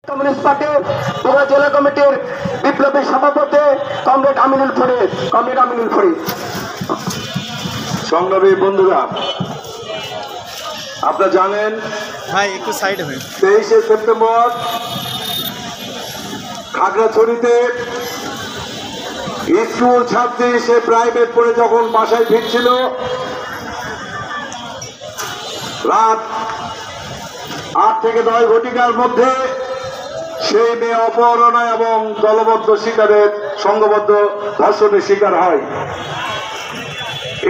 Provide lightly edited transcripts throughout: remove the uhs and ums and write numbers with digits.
Communist party Bogura জেলা কমিটির বিপ্লবী সভাপতি কমরেড আমিনুল ফরিদ। সংগ্রামী বন্ধুরা, আপনারা জানেন ভাই একটু সাইড হয়ে 23শে সেপ্টেম্বর খাগড়াছড়িতে স্কুল ছাত্রী সে প্রাইভেট পড়ে যখন বাসায় ফিরছিল, রাত 8 থেকে 9 ঘটিকার মধ্যে সেই মেয়ে অপহরণ এবং দলবদ্ধ শিকারের সংঘবদ্ধ ধর্ষণের শিকার হয়।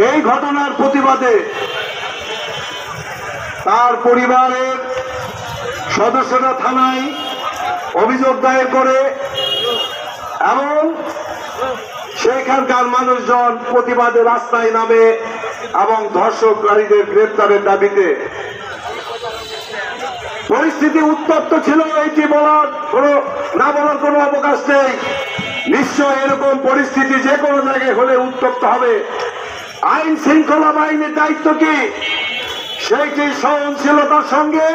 এই ঘটনার প্রতিবাদে তার পরিবারের সদস্যরা থানায় অভিযোগ দায়ের করে এবং সেখানকার মানুষজন প্রতিবাদে রাস্তায় নামে এবং ধর্ষণকারীদের গ্রেপ্তারের দাবিতে। পরিস্থিতি উত্তপ্ত ছিল, এইটি বলার কোনো অবকাশ নেই। নিশ্চয় এরকম পরিস্থিতি যে কোনো জায়গায় হলে উত্তপ্ত হবে। আইন শৃঙ্খলা বাহিনীর দায়িত্ব কি? সেইটি সহনশীলতার সঙ্গে,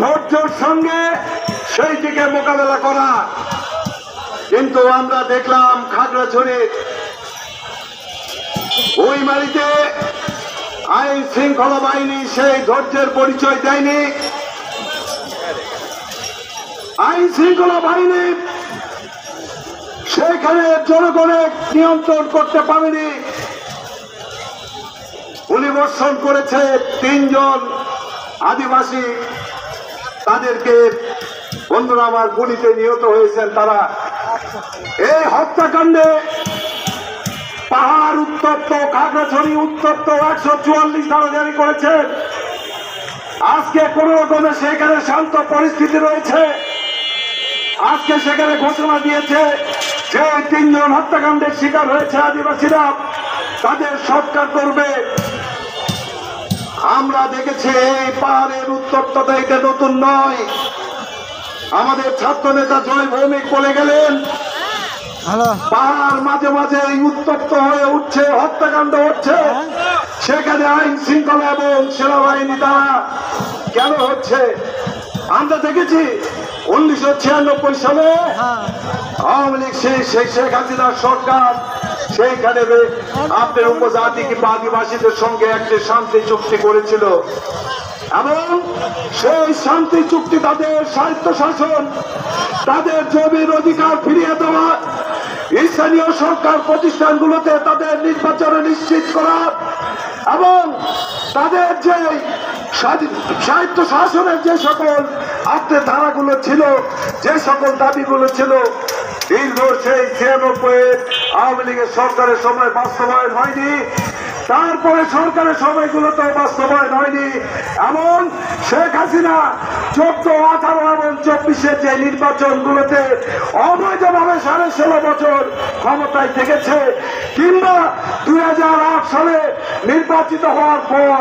ধৈর্যের সঙ্গে সেইটিকে মোকাবেলা করা। কিন্তু আমরা দেখলাম খাগড়াছড়ির বইমারিতে আইন শৃঙ্খলা বাহিনী সেই ধৈর্যের পরিচয় দেয়নি। আইন শৃঙ্খলা বাহিনী সেখানে জনগণের নিয়ন্ত্রণ করতে পারেনি। গুলিবর্ষণ করেছে 3 জন আদিবাসী, তাদেরকে বন্ধুরা আমার গুলিতে নিহত হয়েছেন তারা। এই হত্যাকাণ্ডে পাহাড় উত্তপ্ত, খাগড়াছড়ি উত্তপ্ত, 144 ধারা জারি করেছেন। আজকে কোন রকমে সেখানে শান্ত পরিস্থিতি রয়েছে। আজকে সেখানে ঘোষণা দিয়েছে যে 3 জন হত্যাকাণ্ডের শিকার হয়েছে আদিবাসীরা, তাদের সৎকার করবে। আমরা দেখেছি এই পাহাড়ের উত্তপ্ততা এটা নতুন নয়। আমাদের ছাত্র নেতা জয় ভৌমিক বলে গেলেন, পাহাড় মাঝে মাঝে উত্তপ্ত হয়ে উঠছে, হত্যাকাণ্ড হচ্ছে। সেখানে আইন শৃঙ্খলা এবং সেনাবাহিনী দ্বারা কেন হচ্ছে? আমরা দেখেছি 1996 সালে আওয়ামী লীগ শেখ হাসিনার সরকার সেইখানে আপনার উপজাতি কিংবা আদিবাসীদের সঙ্গে একটি শান্তি চুক্তি করেছিল এবং সেই শান্তি চুক্তি তাদের স্বায়ত্ত শাসন, তাদের জমির অধিকার ফিরিয়ে দেওয়া, স্থানীয় সরকার প্রতিষ্ঠানগুলোতে তাদের নির্বাচন নিশ্চিত করা এবং তাদের যে সাহিত্য শাসনের যে সকল আপনার ধারাগুলো ছিল, যে সকল দাবিগুলো ছিল, দীর্ঘ সেই 96 আওয়ামী লীগের সরকারের সময় বাস্তবায়ন হয়নি। তারপরে সরকারের সময়গুলোতে বাস্তবায়ন হয়নি। এমন শেখ হাসিনা 14, 18 এবং 24-এর যে নির্বাচনগুলোতে অবৈধভাবে 16.5 বছর ক্ষমতায় থেকেছে, কিংবা 2008 সালে নির্বাচিত হওয়ার পর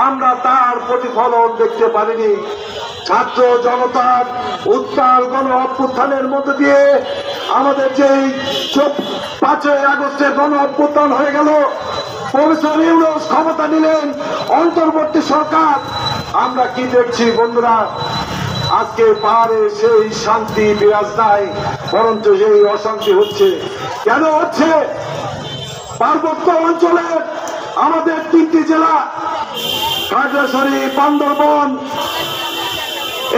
আমরা তার প্রতিফলন দেখতে পারিনি। ছাত্র জনতার উত্তাল গণ অভ্যুত্থানের মধ্য দিয়ে আমাদের যেই 5ই আগস্টের গণ অভ্যুত্থান হয়ে গেল, প্রফেসর ইউনূস ক্ষমতা নিলেন, অন্তর্বর্তী সরকার। আমরা কি দেখছি বন্ধুরা? আজকে পাহাড়ে সেই শান্তি বিরাজ নাই, বরঞ্চ সেই অশান্তি হচ্ছে। কেন হচ্ছে? পার্বত্য অঞ্চলে আমাদের 3টি জেলা, খাগড়াছড়ি, বান্দরবান,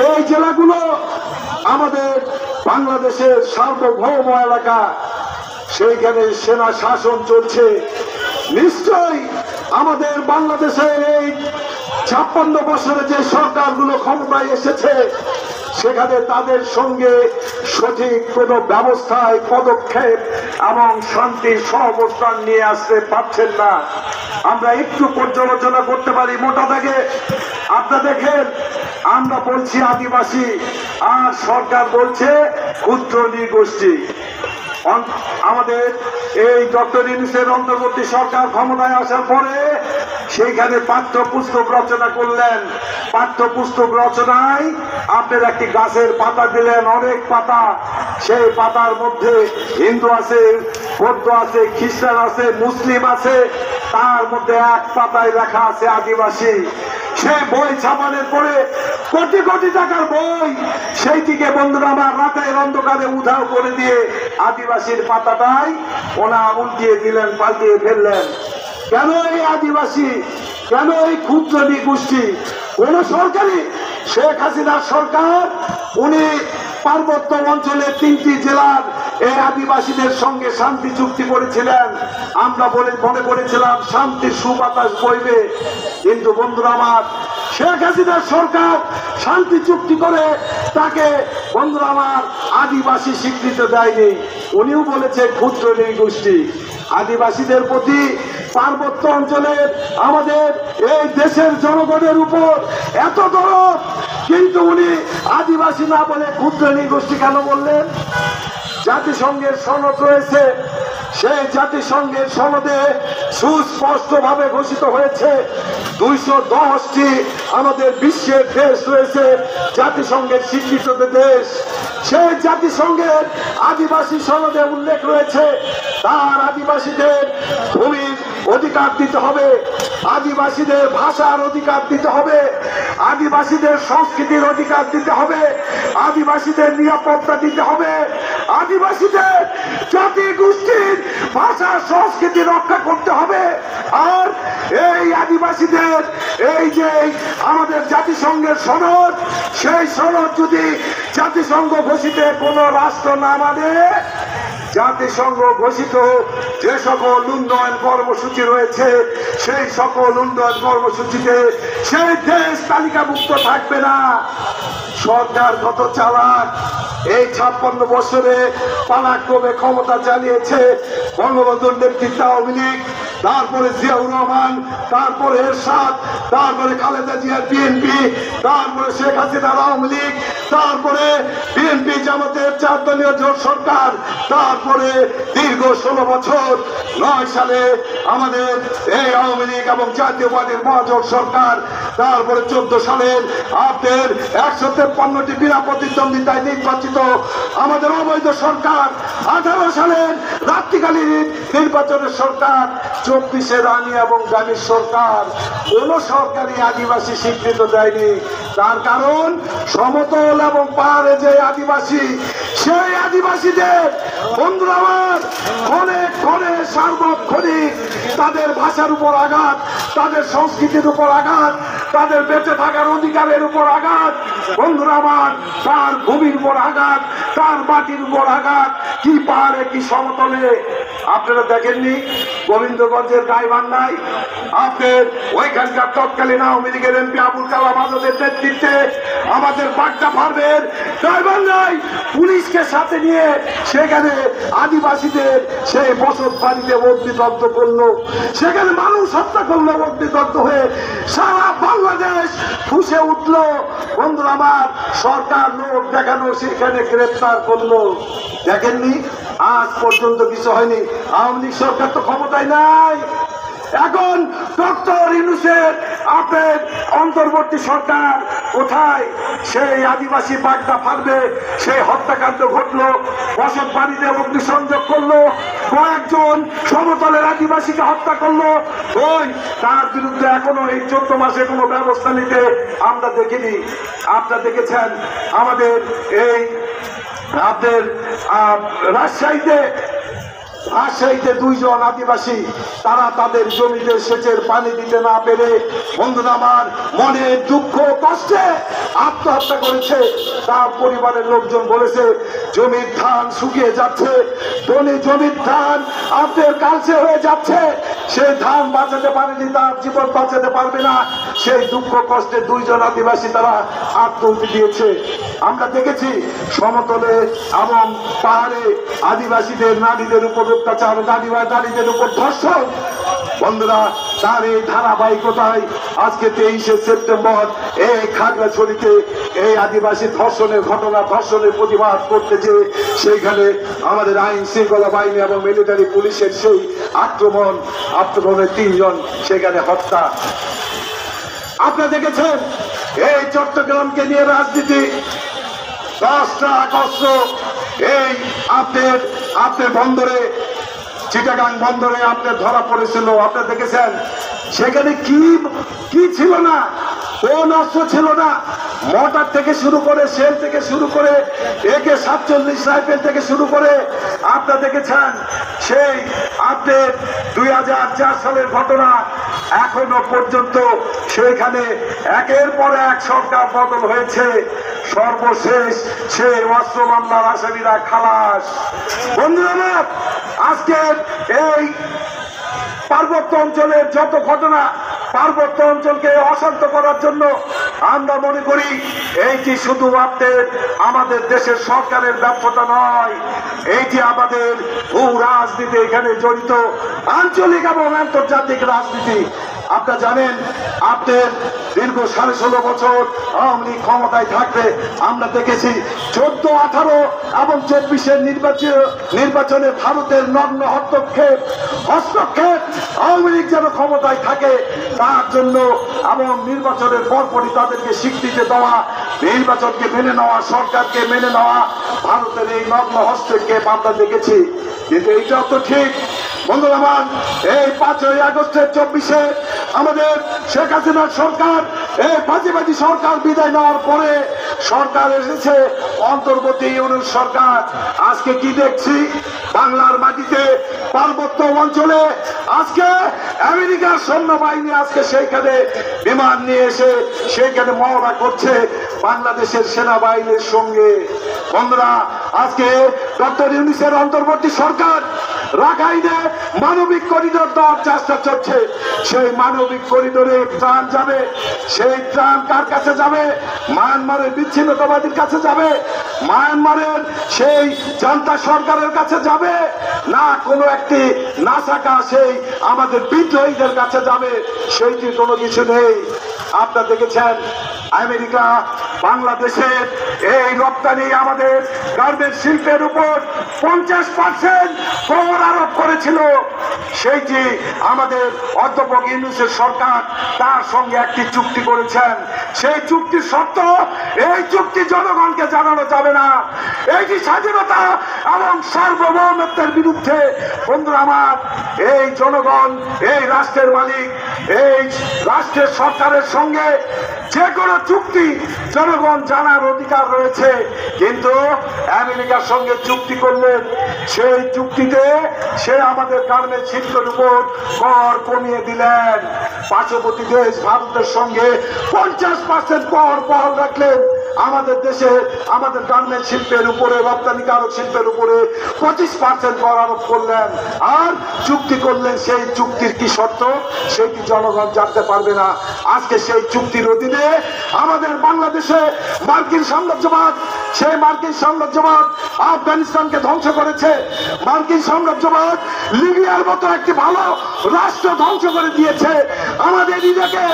এই জেলাগুলো আমাদের বাংলাদেশের সার্বভৌম এলাকা। সেইখানে সেনা শাসন চলছে। নিশ্চয়ই আমাদের বাংলাদেশের এই 56 বছরে যে সরকারগুলো ক্ষমতায় এসেছে, সেখানে তাদের সঙ্গে সঠিক কোনো ব্যবস্থায় পদক্ষেপ এবং শান্তির সহাবস্থান নিয়ে আসতে পারছেন না। আমরা একটু পর্যালোচনা করতে পারি মোটা দাগে। আপনারা দেখেন, আমরা বলছি আদিবাসী আর সরকার বলছে ক্ষুদ্র নৃগোষ্ঠী। আমাদের এই ডক্টর ইউনূসের অন্তর্বর্তী সরকার ক্ষমতায় আসার পরে সেইখানে পাঠ্যপুস্তক রচনা করলেন। পাঠ্যপুস্তক রচনায় আপনার একটি গাছের পাতা দিলেন, অনেক পাতা। সেই পাতার মধ্যে হিন্দু আছে, বৌদ্ধ আছে, খ্রিস্টান আছে, মুসলিম আছে, তার মধ্যে এক পাতায় লেখা আছে আদিবাসী। সেই বই ছাপানোর পরে কোটি কোটি টাকার বই সেইটিকে বন্ধুরা আমার রাতের অন্ধকারে উধাও করে দিয়ে আদিবাসীর পাতাটাই ওনা উল্টিয়ে দিলেন, পাল্টিয়ে ফেললেন। কেন এই আদিবাসী, কেন এই ক্ষুদ্র গোষ্ঠী? কোন সরকারি, শেখ হাসিনার সরকার উনি পার্বত্য অঞ্চলে 3টি জেলার এই আদিবাসীদের সঙ্গে শান্তি চুক্তি করেছিলেন। আমরা মনে করেছিলাম শান্তির সুবাতাস বইবে, কিন্তু বন্ধুরা আমার শেখ হাসিনার সরকার শান্তি চুক্তি করে তাকে বন্ধুরা আমার আদিবাসী স্বীকৃতি দেয়নি। উনিও বলেছে ক্ষুদ্র গোষ্ঠী। আদিবাসীদের প্রতি পার্বত্য অঞ্চলের আমাদের এই দেশের জনগণের উপর এত দরদ, কিন্তু উনি আদিবাসী না বলে ক্ষুদ্র গোষ্ঠী কেন বললেন? জাতিসংঘের সনদ রয়েছে, সেই জাতিসংঘের সনদে সুস্পষ্টভাবে ঘোষিত হয়েছে 210টি আমাদের বিশ্বের দেশ রয়েছে জাতিসংঘের স্বীকৃত দেশ। সেই জাতিসংঘের আদিবাসী সনদে উল্লেখ রয়েছে তার আদিবাসীদের ভূমির অধিকার দিতে হবে, আদিবাসীদের ভাষার অধিকার দিতে হবে, আদিবাসীদের সংস্কৃতির অধিকার দিতে হবে, আদিবাসীদের নিরাপত্তা দিতে হবে, আদিবাসীদের জাতি গোষ্ঠীর ভাষা সংস্কৃতি রক্ষা করতে হবে। আর এই আদিবাসীদের এই যে আমাদের জাতিসংঘের সনদ, সেই সনদ যদি জাতিসংঘ ঘোষিত কোন রাষ্ট্র না মানে, জাতিসংঘ ঘোষিত যে সকল উন্নয়ন কর্মসূচি রয়েছে সেই সকল উন্নয়ন কর্মসূচিতে সেই দেশ তালিকাভুক্ত থাকবে না। সরকার কত চালাক! এই 56 বছরে পালাক্রমে ক্ষমতা চালিয়েছে বঙ্গবন্ধুর নেতৃত্বে আওয়ামী লীগ, তারপরে জিয়াউর রহমান, তারপরে এরশাদ, তারপরে খালেদা জিয়ার বিএনপি, তারপরে শেখ হাসিনার আওয়ামী লীগ, তারপরে বিএনপি জামাতের 4 দলীয় জোট সরকার, তারপরে দীর্ঘ 16 বছর 9 সালে আমাদের এই আওয়ামী লীগ এবং জাতীয় পার্টির মহাজোট সরকার, তারপরে 14 সালের আপনার 153টি বিনা প্রতিদ্বন্দ্বিতায় নির্বাচিত আমাদের অবৈধ সরকার, 18 সালের রাত্রিকালীন নির্বাচনের সরকার, 24 রানী এবং গামীর সরকার। কোন সরকারি আদিবাসী স্বীকৃত দেয়নি। তার কারণ সমতল এবং পাহাড়ে যে আদিবাসী, সেই আদিবাসীদের বন্ধুরা আমার অনেক ঘরে সার্বক্ষণিক তাদের ভাষার উপর আঘাত, তাদের সংস্কৃতির উপর আঘাত, তাদের বেঁচে থাকার অধিকারের উপর আঘাত, বন্ধুরা আমার তার ভূমির উপর আঘাত, তার মাটির উপর আঘাত, কি পাহাড়ে কি সমতলে। আপনারা দেখেননি গোবিন্দগঞ্জের গাইবান্ধায় আপনার ওইখানকার তৎকালীন আওয়ামী লীগের এমপি আবুল কালাম আজাদের নেতৃত্বে আমাদের বাগদা ফার্মের গাইবান্ধায় পুলিশকে সাথে নিয়ে সেখানে আদিবাসীদের সেই বসত বাড়িতে অগ্নিদগ্ধ করলো, সেখানে মানুষ হত্যা করলো অগ্নিদগ্ধ হয়ে। সারা বাংলাদেশ ফুঁসে উঠলো। বন্ধুরা আমার সরকার লোক দেখানো সেখানে গ্রেফতার করলো। দেখেননি আজ পর্যন্ত কিছু হয়নি। আওয়ামী লীগ সরকার তো ক্ষমতায় নাই। এখন ডক্টর ইউনূসের আপনার অন্তর্বর্তী সরকার কোথায়? সেই আদিবাসী বাগদা ফার্মে সেই হত্যাকাণ্ড ঘটলো, বসত বাড়িতে অগ্নিসংযোগ করলো, কয়েকজন সমতলের আদিবাসীকে হত্যা করলো। ওই তার বিরুদ্ধে এখনো এই 14 মাসে কোনো ব্যবস্থা নিতে আমরা দেখিনি। আপনারা দেখেছেন আমাদের এই আপনার রাজশাহীতে 2 জন আদিবাসী তারা তাদের জমিতে সেচের পানি দিতে না পেরে বন্ধুরা আমার মনে দুঃখ কষ্টে আত্মহত্যা করেছে। তার পরিবারের লোকজন বলেছে জমির ধান শুকিয়ে যাচ্ছে, জমির ধান আপনার কালচে হয়ে যাচ্ছে, সেই ধান বাঁচাতে পারেনি, তার জীবন বাঁচাতে পারবে না। সেই দুঃখ কষ্টে 2 জন আদিবাসী তারা আত্মহত্যা দিয়েছে। আমরা দেখেছি সমতলে এবং পাহাড়ে আদিবাসীদের নারীদের উপর অত্যাচার, নারীদের উপর ধর্ষণ। বন্ধুরা তার এই ধারাবাহিকতায় আজকে 23শে সেপ্টেম্বর এই খাগড়াছড়িতে এই আদিবাসী ধর্ষণের ঘটনা, ধর্ষণের প্রতিবাদ করতে যে সেইখানে আমাদের আইন শৃঙ্খলা বাহিনী এবং মিলিটারি পুলিশের সেই আক্রমণে 3 জন সেখানে হত্যা। আপনারা দেখেছেন এই চট্টগ্রামকে নিয়ে রাজনীতি 10টা আগস্ট এই আপনার বন্দরে, চিটাগাং বন্দরে আপনার ধরা পড়েছিল। আপনারা দেখেছেন সেখানে কি ছিল না, কোন অস্ত্র ছিল না, মোটর থেকে শুরু করে, শেল থেকে শুরু করে, AK-47 রাইফেল থেকে শুরু করে আপনারা দেখেছেন। সেই আপনার 2004 সালের ঘটনা এখনো পর্যন্ত সেইখানে একের পর এক সরকার বদল হয়েছে, সর্বশেষ সেই অস্ত্র মামলার আসামিরা খালাস। বন্ধুরা, আজকের এই পার্বত্য অঞ্চলের যত ঘটনা, পার্বত্য অঞ্চলকে অশান্ত করার জন্য আমরা মনে করি এইটি শুধু আমাদের দেশের সরকারের ব্যর্থতা নয়, এইটি আমাদের ভূ রাজনীতি এখানে জড়িত, আঞ্চলিক এবং আন্তর্জাতিক রাজনীতি। আপনারা জানেন, আপনার দীর্ঘ 16.5 বছর আওয়ামী লীগ ক্ষমতায় থাকবে আমরা দেখেছি 14, 18 এবং 24-এর নির্বাচনে ভারতের নগ্ন হস্তক্ষেপ আওয়ামী লীগ যেন ক্ষমতায় থাকে তার জন্য, এবং নির্বাচনের পরপরই তাদেরকে স্বীকৃতি দেওয়া, নির্বাচনকে মেনে নেওয়া, সরকারকে মেনে নেওয়া, ভারতের এই নগ্ন হস্তক্ষেপ আমরা দেখেছি। কিন্তু এইটাও তো ঠিক বন্ধুরা আমার, এই 5ই আগস্টের 24-এ আমাদের শেখ হাসিনার সরকার, এই ফাঁসিবাদী সরকার বিদায় নেওয়ার পরে সরকার এসেছে অন্তর্বর্তী ইউনিট সরকার। আজকে কি দেখছি বাংলার মাটিতে, পার্বত্য অঞ্চলে আজকে আমেরিকার সৈন্যবাহিনী আজকে সেইখানে বিমান নিয়ে এসে সেইখানে মহড়া করছে বাংলাদেশের সেনাবাহিনীর সঙ্গে। বন্ধুরা, আজকে ডক্টর ইউনূসের অন্তর্বর্তী সরকার রাখাইনে মানবিক করিডোর দেওয়ার চেষ্টা চলছে। সেই মানবিক করিডোরে ত্রাণ যাবে, সেই ত্রাণ কার কাছে যাবে? মায়ানমারের বিচ্ছিন্নতাবাদীর কাছে যাবে, মায়ানমারের সেই জান্তা সরকারের কাছে যাবে, না কোনো একটি নাসাকা সেই আমাদের বিদ্রোহীদের কাছে যাবে? সেইটি কোনো কিছু নেই। আপনারা দেখেছেন আমেরিকা বাংলাদেশের এই রপ্তানি আমাদের গার্মেন্টস শিল্পের উপর 50% কর আরোপ করেছিল। সেইটি আমাদের অধ্যাপক ইউনূসের সরকার তার সঙ্গে একটি চুক্তি করেছেন। সেই চুক্তির শর্ত, এই চুক্তি জনগণকে জানানো যাবে না, এইটি স্বাধীনতা এবং সার্বভৌমত্বের বিরুদ্ধে। বন্ধুরা আমার, এই জনগণ, এই রাষ্ট্রের মালিক, এই রাষ্ট্রের সরকারের সঙ্গে যে কোনো চুক্তি জনগণ জানার অধিকার রয়েছে। কিন্তু আমেরিকার সঙ্গে চুক্তি করলেন, সেই চুক্তিতে সে আমাদের গার্মেন্টস শিল্পের উপর কর কমিয়ে দিলেন। পার্শ্ববর্তী দেশ ভারতের সঙ্গে 50% কর বহাল রাখলেন। আমাদের দেশে আমাদের গার্মেন্টস শিল্পের উপরে, রপ্তানিকারক শিল্পের উপরে 25% কর আরোপ করলেন আর চুক্তি করলেন। সেই চুক্তির কি শর্ত সেটি জনগণ জানতে পারবে না। আজকে সেই চুক্তির অধীনে আমাদের বাংলাদেশে মার্কিন সাম্রাজ্যবাদ, সেই মার্কিন সাম্রাজ্যবাদ আফগানিস্তানকে ধ্বংস করেছে, মার্কিন সাম্রাজ্যবাদ লিবিয়ার মতো একটি ভালো রাষ্ট্র ধ্বংস করে দিয়েছে। আমাদের ইরাকে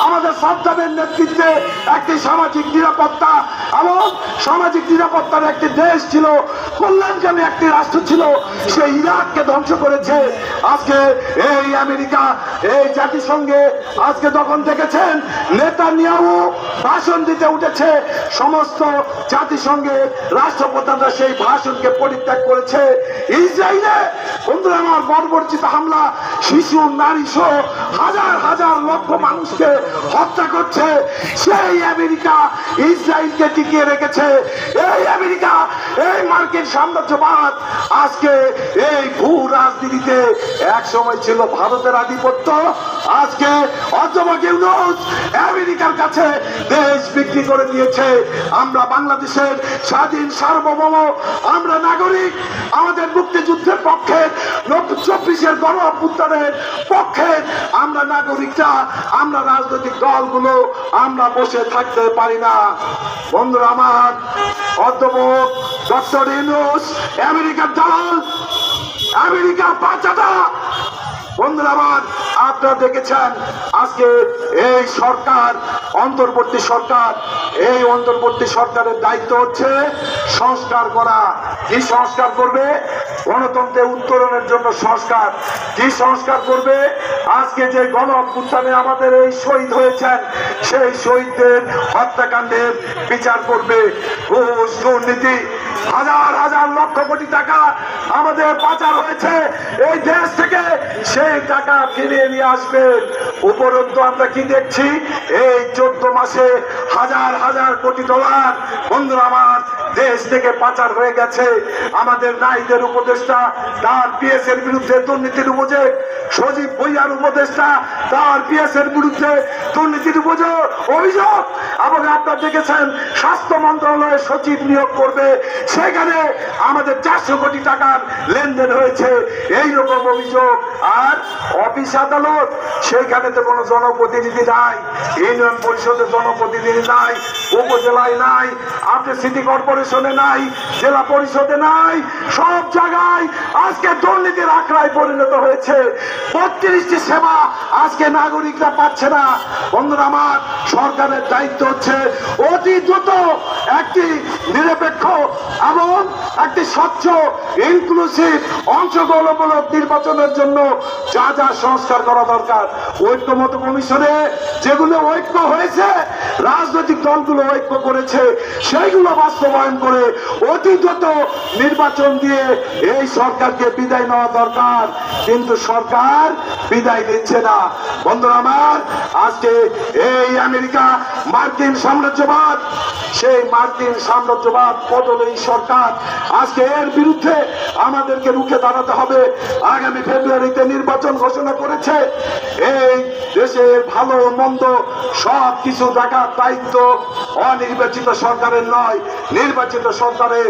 আমাদের সাদ্দামের নেতৃত্বে একটি সামাজিক নিরাপত্তা এবং সামাজিক নিরাপত্তার একটি দেশ ছিল, কল্যাণকামী একটি রাষ্ট্র ছিল, সেই ইরাককে ধ্বংস করেছে। আজকে এই আমেরিকা, এই জাতিসংঘে আজকে যখন দেখেছেন নেতানিয়াহু ভাষণ দিতে উঠেছে, সমস্ত জাতিসংঘের রাষ্ট্রপ্রধানরা সেই ভাষণকে পরিত্যাগ করেছে। ইসরায়েলে বন্ধুরা আমার বর্বরচিত হামলা, শিশু নারী সহ হাজার হাজার লক্ষ মানুষকে হত্যা করছে। সেই আমেরিকা ইসরায়েলকে টিকিয়ে রেখেছে। এই আমেরিকা, এই মার্কিন সাম্রাজ্যবাদ আজকে এই ভূ রাজনীতিতে এক সময় ছিল ভারতের আধিপত্য, আজকে অধ্যাপক ইউনূস আমেরিকার কাছে দেশ বিক্রি করে দিয়েছে। আমরা বাংলাদেশের স্বাধীন সার্বভৌম, আমরা নাগরিক, আমাদের মুক্তিযুদ্ধের পক্ষে, 24-এর গণ অভ্যুত্থানের পক্ষে আমরা নাগরিকরা, আমরা রাজনৈতিক দলগুলো আমরা বসে থাকতে পারি না। বন্ধুরা আমার, অধ্যাপক ডক্টর ইউনূস আমেরিকার দালাল, আমেরিকার বাচ্চাটা। বন্ধুরা আমার, আপনারা দেখেছেন আজকে এই সরকার, অন্তর্বর্তী সরকার, এই অন্তর্বর্তী সরকারের দায়িত্ব হচ্ছে সংস্কার করা। কি সংস্কার করবে? গণতন্ত্রে উত্তরণের জন্য সংস্কার। কি সংস্কার করবে? আজকে যে গণ অভ্যুত্থানে আমাদের এই শহীদ হয়েছেন, সেই শহীদদের হত্যাকাণ্ডের বিচার করবে। ঘুষ, দুর্নীতি হাজার হাজার লক্ষ কোটি টাকা আমাদের পাচার হয়েছে এই দেশ থেকে, সেই টাকা ফিরিয়ে নিয়ে আসবেন। উপরন্তু আমরা কি দেখছি, এই 14 মাসে হাজার হাজার কোটি ডলার বন্ধুরা আমার দেশ থেকে পাচার হয়ে গেছে। আমাদের নাইদের উপদেষ্টা তার পিএস এর বিরুদ্ধে দুর্নীতির অভিযোগ, সজীব ভুইয়ার উপদেষ্টা তার পিএস এর বিরুদ্ধে দুর্নীতির অভিযোগ, এবং আপনারা দেখেছেন স্বাস্থ্য মন্ত্রণালয়ের সচিব নিয়োগ করবে, সেখানে আমাদের 400 কোটি টাকার লেনদেন হয়েছে, এইরকম অভিযোগ। আর অফিস আদালত, সেইখানে তো কোনো জনপ্রতিনিধি নাই, ইউনিয়ন পরিষদের জনপ্রতিনিধি নাই, উপজেলায় নাই, আপনি সিটি কর্পোরেশনে নাই, জেলা পরিষদে নাই, সব জায়গায় আজকে দুর্নীতির আখড়ায় পরিণত হয়েছে। 32টি সেবা আজকে নাগরিকরা পাচ্ছে না। বন্ধুরা আমার, সরকারের দায়িত্ব হচ্ছে অতি দ্রুত একটি নিরপেক্ষ এবং একটি স্বচ্ছ ইনক্লুসিভ অংশগ্রহণমূলক নির্বাচনের জন্য যা যা সংস্কার করা দরকার, ঐক্যমত কমিশনে যেগুলো ঐক্য হয়েছে, রাজনৈতিক দলগুলো ঐক্য করেছে, সেইগুলো বাস্তবায়ন করে অতি দ্রুত নির্বাচন দিয়ে এই সরকারকে বিদায় নেওয়া দরকার। কিন্তু সরকার বিদায় দিচ্ছে না। বন্ধুরা আমার, আজকে এই আমেরিকা মার্কিন সাম্রাজ্যবাদ, সেই মার্কিন সাম্রাজ্যবাদ বদলেই সরকার, আজকে এর বিরুদ্ধে আমাদেরকে রুখে দাঁড়াতে হবে। আগামী ফেব্রুয়ারিতে নির্বাচন ঘোষণা করেছে। এই দেশের ভালো মন্দ সব কিছু দেখার দায়িত্ব অনির্বাচিত সরকারের নয়, নির্বাচিত সরকারের।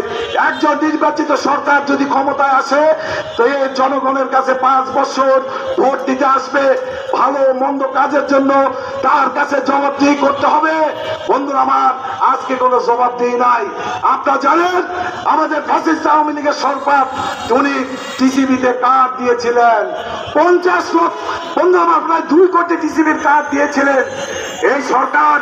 একজন নির্বাচিত সরকার যদি ক্ষমতায় আসে, তো এই জনগণের কাছে 5 বছর ভোট দিতে আসবে, ভালো মন্দ কাজের জন্য তার কাছে জবাবদিহি করতে হবে। বন্ধুরা আমার, আজকে কোনো জবাবদিহি নাই। আপনারা জানেন, আমাদের ফ্যাসিস্ট আওয়ামী লীগের সরকার উনি টিসিবিতে কার্ড দিয়েছিলেন 50 লক্ষ। বন্ধু আমার, প্রায় 2 কোটি টিসিবির কার্ড দিয়েছিলেন। এই সরকার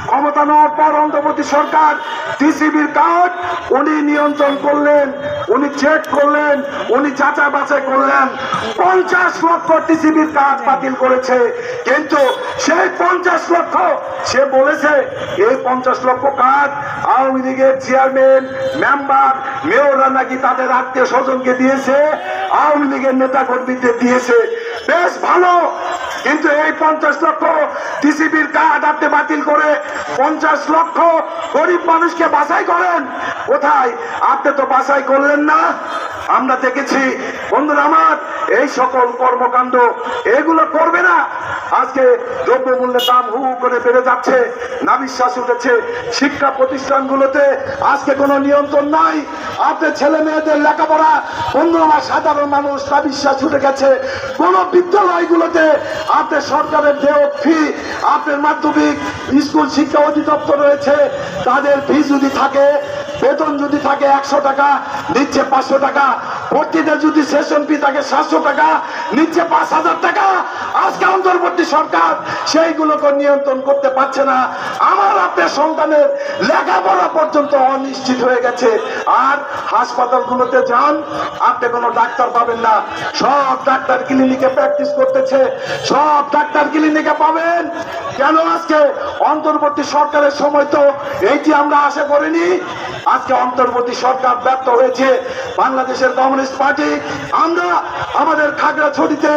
ক্ষমতা নেওয়ার পর অন্তর্বর্তী সরকার টিসিবির কার্ড উনি নিয়ন্ত্রণ করলেন, উনি চেক করলেন, উনি যাচাই বাছাই করলেন। 50 লক্ষ টিসিবির কার্ড বাতিল করেছে। কিন্তু সেই 50 লক্ষ, সে বলেছে এই 50 লক্ষ কার্ড আওয়ামী লীগের চেয়ারম্যান, মেম্বার, মেয়ররা নাকি তাদের আত্মীয় স্বজনকে দিয়েছে, আওয়ামী লীগের নেতা কর্মীদের দিয়েছে। বেশ ভালো, কিন্তু এই 50 লক্ষ টিসিবির কার্ড আপনি বাতিল করে 50 লক্ষ গরিব মানুষকে বাছাই করেন কোথায়? আপনি তো বাছাই করলেন না। আমরা দেখেছি বন্ধুরা আমার, এই সকল কর্মকাণ্ড এগুলো করবে না। আজকে দ্রব্যমূল্যের দাম হু হু করে বেড়ে যাচ্ছে, নাবিশ্বাস উঠেছে। শিক্ষা প্রতিষ্ঠানগুলোতে আজকে কোনো নিয়ন্ত্রণ নাই। আপনার ছেলে মেয়েদের লেখাপড়া, বন্ধুরা আমার, সাধারণ মানুষ নাবিশ্বাস উঠে গেছে। কোন বিদ্যালয়গুলোতে আপনার সরকারের দেয় ফি, আপনার মাধ্যমিক স্কুল শিক্ষা অধিদপ্তর রয়েছে, তাদের ফি যদি থাকে, বেতন যদি থাকে 100 টাকা, নিচ্ছে 500 টাকা। ভর্তিতে যদি সেশন ফি থাকে 700 টাকা, নিচ্ছে 5000 টাকা। আজকে অন্তর্বর্তী সরকার সেইগুলোকে নিয়ন্ত্রণ করতে পারছে না। আমার আপনার সন্তানের লেখাপড়া পর্যন্ত অনিশ্চিত হয়ে গেছে। আর হাসপাতালগুলোতে যান, আপনি কোনো ডাক্তার পাবেন না। সব ডাক্তার ক্লিনিকে প্র্যাকটিস করতেছে, সব ডাক্তার ক্লিনিকে পাবেন। কেন আজকে অন্তর্বর্তী সরকারের সময় তো এইটি আমরা আশা করিনি। আজকে অন্তর্বর্তী সরকার ব্যর্থ হয়েছে। বাংলাদেশের কমিউনিস্ট পার্টি আমরা আমাদের খাগড়াছড়িতে,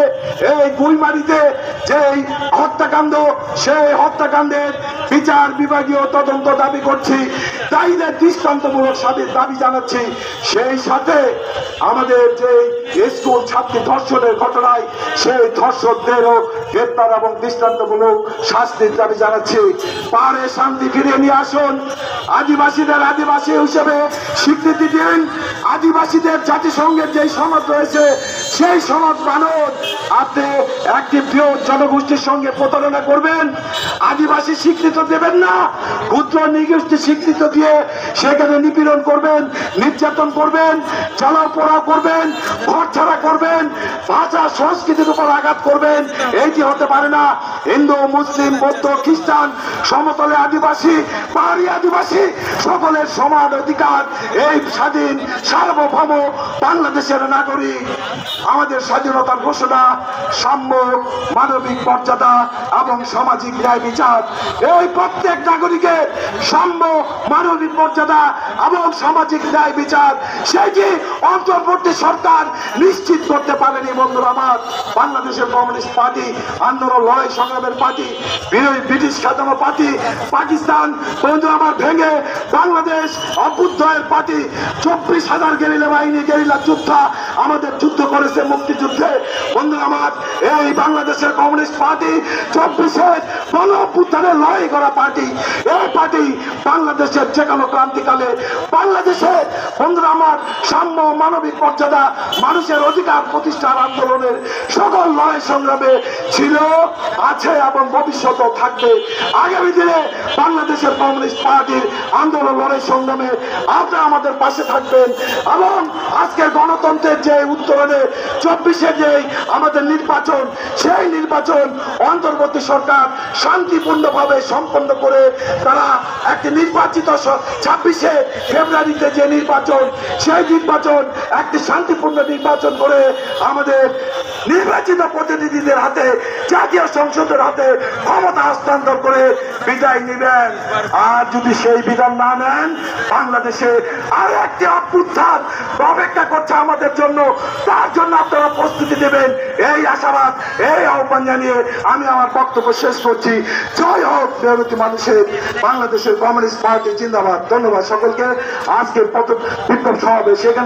এই গুইমারিতে যে হত্যাকাণ্ড, সেই হত্যাকাণ্ডের বিচার বিভাগীয় তদন্ত দাবি করছি, দায়ীদের দৃষ্টান্তমূলক দাবি জানাচ্ছি। সেই সাথে আমাদের যে স্কুল ছাত্রী ধর্ষণের ঘটনায়, সেই ধর্ষকদেরও গ্রেপ্তার এবং দৃষ্টান্তমূলক শাস্তির দাবি জানাচ্ছি। পাহাড়ে শান্তি ফিরিয়ে নিয়ে আসুন। আদিবাসীদের আদিবাসী হিসেবে স্বীকৃতি দিন। আদিবাসীদের জাতিসংঘের যে সনদ রয়েছে, সেই সনদ মানুন। আপনি একটি বৃহৎ জনগোষ্ঠীর সঙ্গে প্রতারণা করবেন, আদিবাসী স্বীকৃত দেবেন না, ক্ষুদ্র নিগোষ্ঠী স্বীকৃত দিয়ে সেখানে নিপীড়ন করবেন, নির্যাতন করবেন, জ্বালাও পোড়াও করবেন, ঘর ছাড়া করবেন, ভাষা সংস্কৃতির উপর আঘাত করবেন। এইটি হতে পারে না। হিন্দু, মুসলিম, বৌদ্ধ, খ্রিস্টান, সমতলে আদিবাসী, পাহাড়ি আদিবাসী, সকলের সমান অধিকার। এই স্বাধীন সার্বভৌম বাংলাদেশের নাগরিক। আমাদের স্বাধীনতার ঘোষণা, সাম্য, মানবিক মর্যাদা এবং সামাজিক ন্যায় বিচার। এই প্রত্যেক নাগরিকের সাম্য, মানবিক মর্যাদা এবং সামাজিক ন্যায় বিচার সেটি অন্তর্বর্তী সরকার নিশ্চিত করতে পারেনি। বন্ধুরা আমার, বাংলাদেশের কমিউনিস্ট পার্টি আন্দোলন লড়াই সংগ্রামের পার্টি, ব্রিটিশ খাতানো পার্টি, পাকিস্তান বন্ধু আমার ভেঙে বাংলাদেশ অভ্যুদয়ের পার্টি, 24,000 গেরিলা বাহিনী, গেরিলা যোদ্ধা আমাদের যুদ্ধ করেছে মুক্তিযুদ্ধে। বন্ধুরা আমার, এই বাংলাদেশের কমিউনিস্ট পার্টি 24-এর গণ অভ্যুত্থানের লড়াই করা পার্টি। এই পার্টি বাংলাদেশের যে কোনো ক্রান্তিকালে বাংলাদেশে বন্ধুরা আমার সাম্য, মানবিক মর্যাদা, মানুষের অধিকার প্রতিষ্ঠার আন্দোলনের সকল লড়াই সংগ্রামে ছিল, আছে এবং ভবিষ্যতেও থাকবে। আগামী দিনে বাংলাদেশের কমিউনিস্ট পার্টির আন্দোলন লড়াই সংগ্রামে আপনারা আমাদের পাশে থাকবেন এবং আজকের গণতন্ত্রের যে উত্তরণে 24-এ যে আমাদের নির্বাচন, সেই নির্বাচন অন্তর্বর্তী সরকার শান্তিপূর্ণভাবে সম্পন্ন করে তারা একটি নির্বাচিত 26-এ ফেব্রুয়ারিতে যে নির্বাচন, সেই নির্বাচন একটি শান্তিপূর্ণ নির্বাচন করে আমাদের নির্বাচিত প্রতিনিধিদের হাতে, জাতীয় সংসদের হাতে ক্ষমতা হস্তান্তর করে বিদায় নেবেন। আর যদি সেই বিধান না নেন, বাংলাদেশে আরো একটি অভ্যুত্থান অপেক্ষা করছে আমাদের জন্য। তার জন্য আপনারা প্রস্তুতি নেবেন, এই আশাবাদ, এই আহ্বান জানিয়ে আমি আমার বক্তব্য শেষ করছি। জয় হোক মেহনতি মানুষের বাংলাদেশের কমিউনিস্ট পার্টি জিন্দাবাদ। ধন্যবাদ সকলকে। আজকের বিক্ষোভ সমাবেশ এখানে